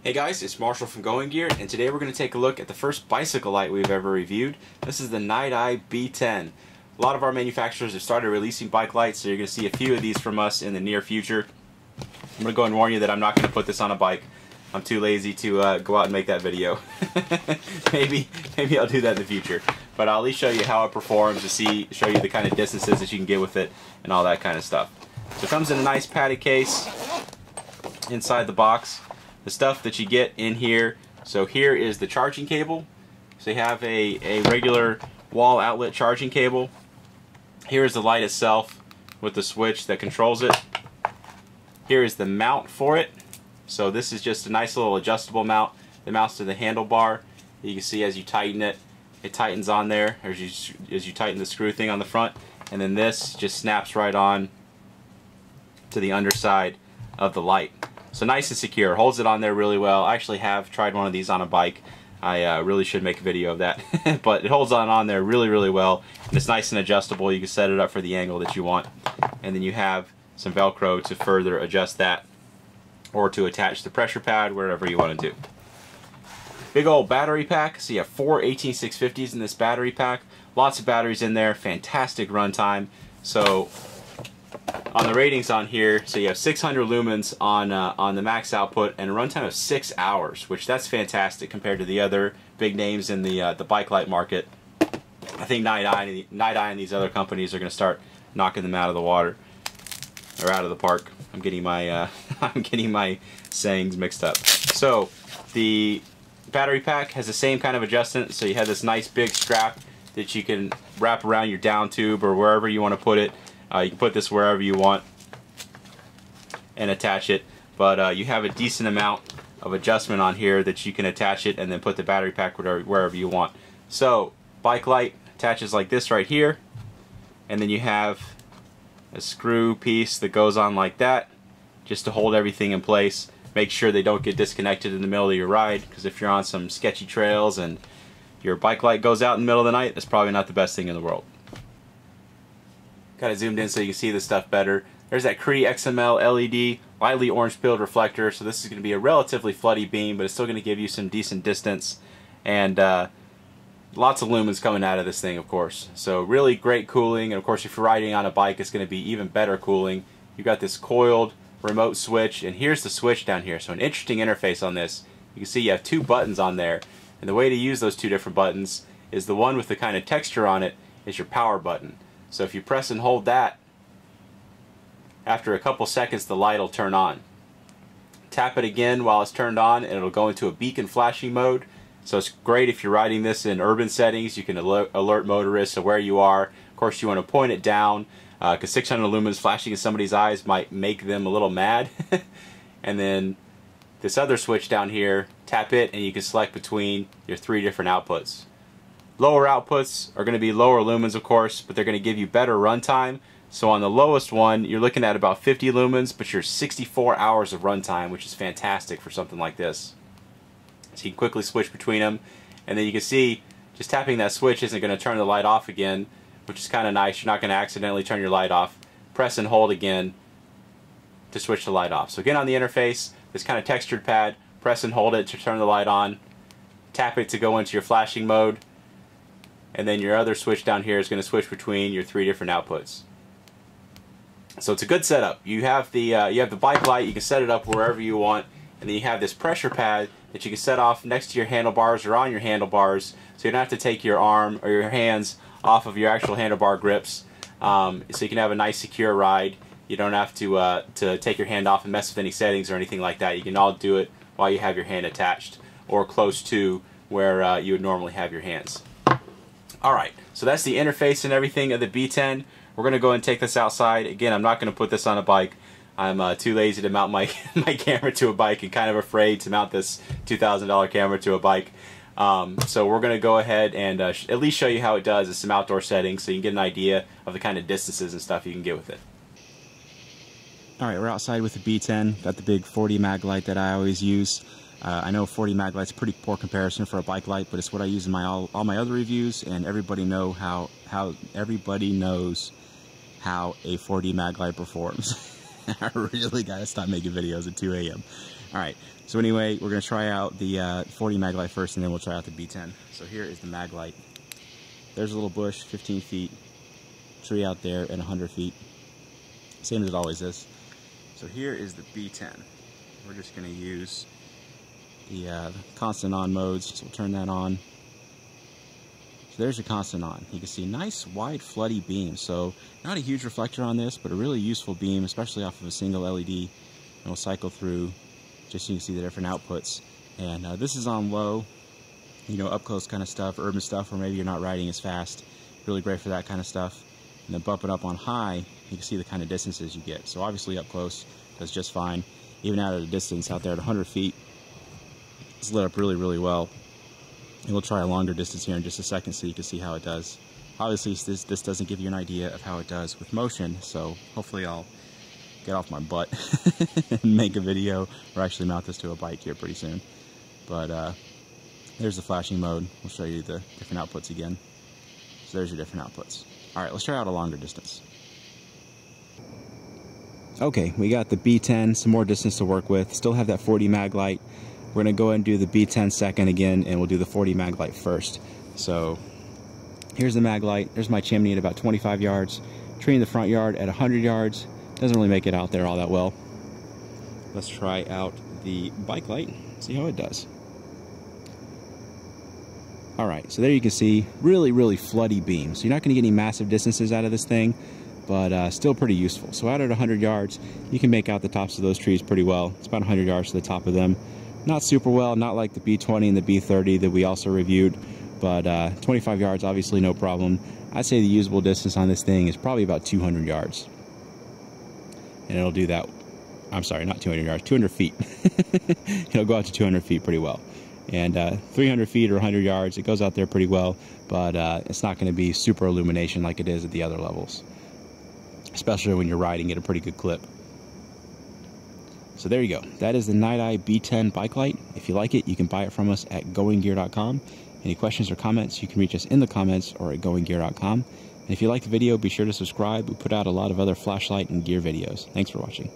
Hey guys, it's Marshall from Going Gear, and today we're going to take a look at the first bicycle light we've ever reviewed. This is the Niteye B10. A lot of our manufacturers have started releasing bike lights, so you're going to see a few of these from us in the near future. I'm going to go and warn you that I'm not going to put this on a bike. I'm too lazy to go out and make that video. maybe I'll do that in the future. But I'll at least show you how it performs, to show you the kind of distances that you can get with it and all that kind of stuff. So it comes in a nice padded case inside the box. The stuff that you get in here, so here is the charging cable. So you have a regular wall outlet charging cable. Here is the light itself with the switch that controls it. Here is the mount for it. So this is just a nice little adjustable mount that mounts to the handlebar. You can see as you tighten it, it tightens on there as you tighten the screw thing on the front. And then this just snaps right on to the underside of the light. So nice and secure, holds it on there really well. I actually have tried one of these on a bike. I really should make a video of that. But it holds on there really well. And it's nice and adjustable. You can set it up for the angle that you want. And then you have some Velcro to further adjust that, or to attach the pressure pad, wherever you want to do. Big old battery pack. So you have 4 18650s in this battery pack. Lots of batteries in there, fantastic runtime. So on the ratings on here, so you have 600 lumens on the max output and a runtime of 6 hours, which that's fantastic compared to the other big names in the bike light market. I think Niteye and these other companies are going to start knocking them out of the water, or out of the park. I'm getting my sayings mixed up. So the battery pack has the same kind of adjustment. So you have this nice big strap that you can wrap around your down tube or wherever you want to put it. You can put this wherever you want and attach it, but you have a decent amount of adjustment on here that you can attach it and then put the battery pack wherever you want. So bike light attaches like this right here, and then you have a screw piece that goes on like that just to hold everything in place. Make sure they don't get disconnected in the middle of your ride, because if you're on some sketchy trails and your bike light goes out in the middle of the night, that's probably not the best thing in the world. Kind of zoomed in so you can see this stuff better. There's that CREE XM-L LED, lightly orange pilled reflector. So this is going to be a relatively floody beam, but it's still going to give you some decent distance. And lots of lumens coming out of this thing, of course. So really great cooling. And of course, if you're riding on a bike, it's going to be even better cooling. You've got this coiled remote switch, and here's the switch down here. So an interesting interface on this. You can see you have 2 buttons on there. And the way to use those 2 different buttons is the one with the kind of texture on it is your power button. So if you press and hold that, after a couple seconds the light will turn on. Tap it again while it's turned on and it'll go into a beacon flashing mode. So it's great if you're riding this in urban settings. You can alert motorists of where you are. Of course you want to point it down, because 600 lumens flashing in somebody's eyes might make them a little mad. And then this other switch down here, tap it and you can select between your 3 different outputs. Lower outputs are going to be lower lumens, of course, but they're going to give you better runtime. So on the lowest one, you're looking at about 50 lumens, but you're 64 hours of runtime, which is fantastic for something like this. So you can quickly switch between them, and then you can see just tapping that switch isn't going to turn the light off again, which is kind of nice. You're not going to accidentally turn your light off. Press and hold again to switch the light off. So again, on the interface, this kind of textured pad, press and hold it to turn the light on, tap it to go into your flashing mode, and then your other switch down here is going to switch between your 3 different outputs. So it's a good setup. You have the bike light. You can set it up wherever you want, and then you have this pressure pad that you can set off next to your handlebars or on your handlebars, so you don't have to take your arm or your hands off of your actual handlebar grips. So you can have a nice secure ride. You don't have to take your hand off and mess with any settings or anything like that. You can all do it while you have your hand attached or close to where you would normally have your hands. Alright, so that's the interface and everything of the B10. We're going to go and take this outside. Again, I'm not going to put this on a bike. I'm too lazy to mount my camera to a bike, and kind of afraid to mount this $2,000 camera to a bike. So we're going to go ahead and at least show you how it does in some outdoor settings, so you can get an idea of the kind of distances and stuff you can get with it. Alright, we're outside with the B10. Got the big 40 mag light that I always use. I know 40 mag light's a pretty poor comparison for a bike light, but it's what I use in all my other reviews, and everybody knows how a 40 mag light performs. I really gotta stop making videos at 2 a.m. Alright, so anyway, we're gonna try out the 40 mag light first, and then we'll try out the B10. So here is the mag light. There's a little bush, 15 feet, tree out there at 100 feet. Same as it always is. So here is the B10. We're just gonna use the constant on modes, so we'll turn that on. So there's your constant on. You can see nice wide floody beam. So not a huge reflector on this, but a really useful beam, especially off of a single LED. And we'll cycle through just so you can see the different outputs. And this is on low, you know, up close kind of stuff, urban stuff, or maybe you're not riding as fast. Really great for that kind of stuff. And then bump it up on high, you can see the kind of distances you get. So obviously up close does just fine. Even out at a distance out there at 100 feet, it's lit up really, really well. And we'll try a longer distance here in just a second so you can see how it does. Obviously this doesn't give you an idea of how it does with motion, so hopefully I'll get off my butt and make a video or actually mount this to a bike here pretty soon. But there's the flashing mode. We'll show you the different outputs again. So there's your different outputs. Alright, let's try out a longer distance. Okay, we got the B10, some more distance to work with. Still have that 40 mag light. We're going to go ahead and do the B10 second again, and we'll do the 40 mag light first. So here's the mag light. There's my chimney at about 25 yards. Tree in the front yard at 100 yards. Doesn't really make it out there all that well. Let's try out the bike light, see how it does. Alright, so there you can see really, really floody beam. So you're not going to get any massive distances out of this thing, but still pretty useful. So out at 100 yards, you can make out the tops of those trees pretty well. It's about 100 yards to the top of them. Not super well, not like the B20 and the B30 that we also reviewed, but 25 yards, obviously no problem. I'd say the usable distance on this thing is probably about 200 yards. And it'll do that, I'm sorry, not 200 yards, 200 feet. It'll go out to 200 feet pretty well. And 300 feet or 100 yards, it goes out there pretty well, but it's not going to be super illumination like it is at the other levels, especially when you're riding at a pretty good clip. So there you go. That is the Niteye B10 bike light. If you like it, you can buy it from us at goinggear.com. Any questions or comments, you can reach us in the comments or at goinggear.com. And if you like the video, be sure to subscribe. We put out a lot of other flashlight and gear videos. Thanks for watching.